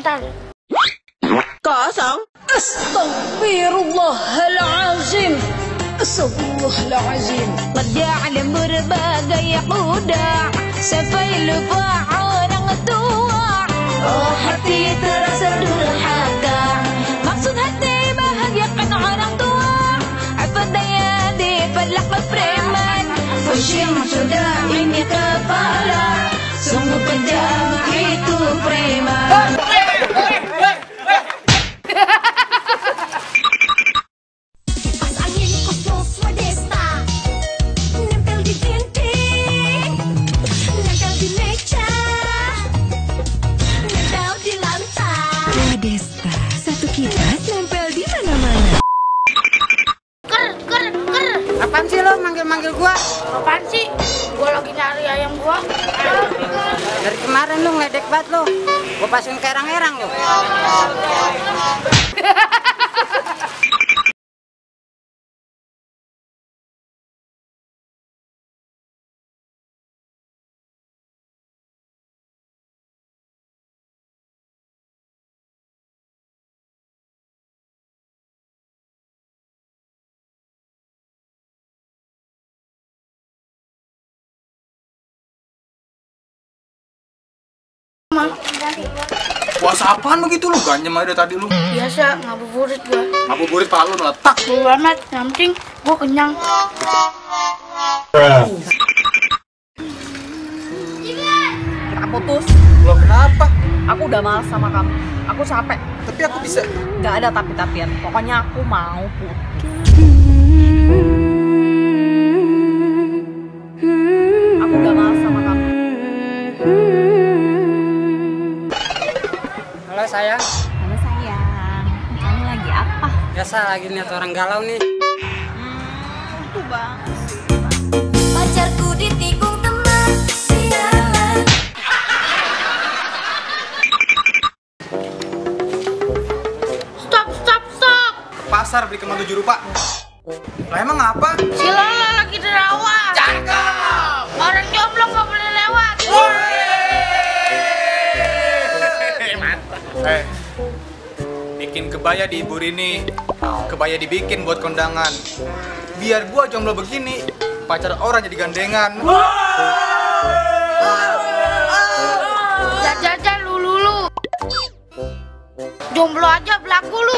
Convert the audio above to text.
Bentar. Kosong. Astaghfirullahalazim. Astaghfirullahalazim. Kerja dan berbagai kuda sampai lupa orang tua. Oh hati terasa durhaka, maksud hati bahagiakan orang tua. Apa daya dipelak preman, pusing sudah ini kepala. Sungguh kejam itu preman. Desta, satu kipas nempel di mana-mana. Ker. Apaan sih lo manggil-manggil gua? Apaan sih? Gua lagi nyari ayam gua. Dari kemarin lo ngedek banget lo. Gua pasang kerang-erang lo. Puasa apaan begitu lu? Ganjem aja dari tadi lu. Biasa ngabuburit gua. Ngabuburit pala lu meletak. Bodo amat, yang penting gua kenyang. Kita putus. Lo kenapa? Aku udah malas sama kamu. Aku capek. Tapi aku bisa. Gak ada tapi-tapian. Pokoknya aku mau putus. Aku udah malas sama kamu. Halo sayang. Halo sayang, kamu lagi apa? Biasa lagi lihat orang galau nih. Itu banget. Pacarku ditikung teman sialan. Stop. Ke pasar beli kembang 7 rupa. Lah emang apa? Si Lola lagi dirawat. Cakep. Orang jomblo nggak boleh lewat. Bikin kebaya di Ibu Rini. Kebaya dibikin buat kondangan. Biar gua jomblo begini, pacar orang jadi gandengan. Jajan lu. Jomblo aja belagu lu.